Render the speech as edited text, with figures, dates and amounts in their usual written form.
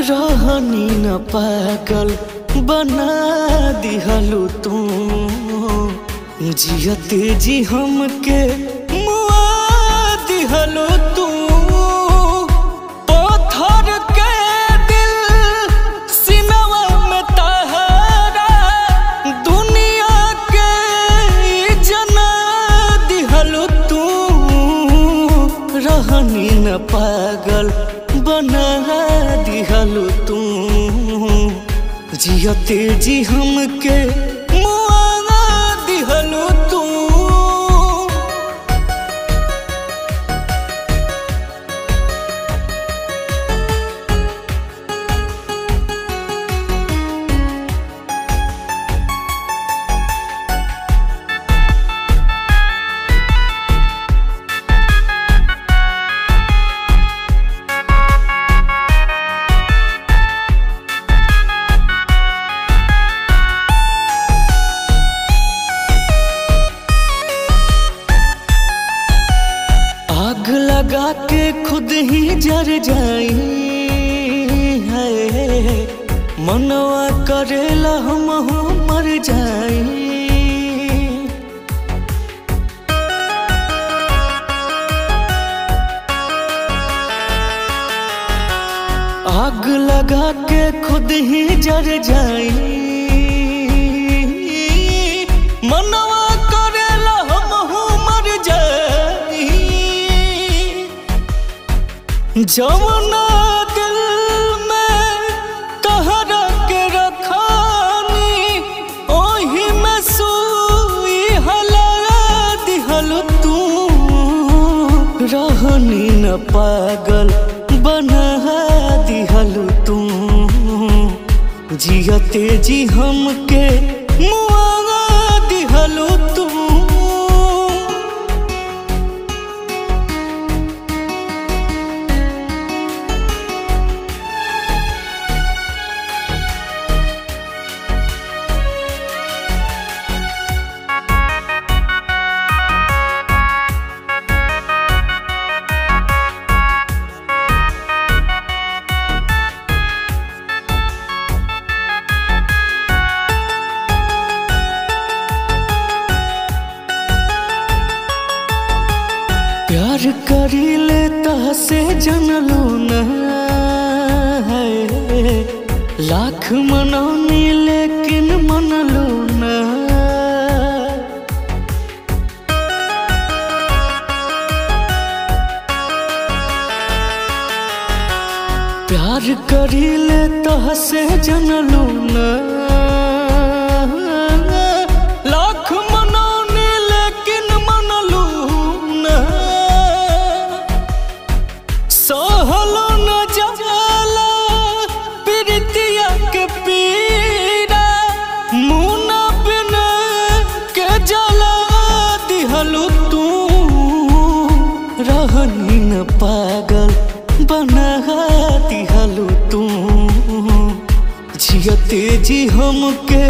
रहनी न पागल बना दिहलू तू जियते जी हमके मुआ दिहलू तू पत्थर के दिल सिनवा में तहरा दुनिया के जना दिहलू तू रहनी न पागल बना दिहलू तू जियते जी हमके मुआ दिहलू तू। आग लगा के खुद ही जर जाई है मनवा करेला हम मर जाई। आग लगा के खुद ही जर जाई मनवा करेला हम मर जाई। जमुना दिल में तहरा के रखानी ओही में सुई हला दिहलू तू रहनी न पागल बना दिहलू तू जियते जी हमके मुआ दिहलू तू। प्यार करी लेता से जनलू न है लाख मनौनी लेकिन मनलू न। प्यार करी लेता से जनलू न लाख मनौनी लेकिन मनलू न। सहलो न जाला प्रीतिया के पीरा मुना बिन के जला दिहलू तू रहनी न पागल बना दिहलू तू जियते जी हमके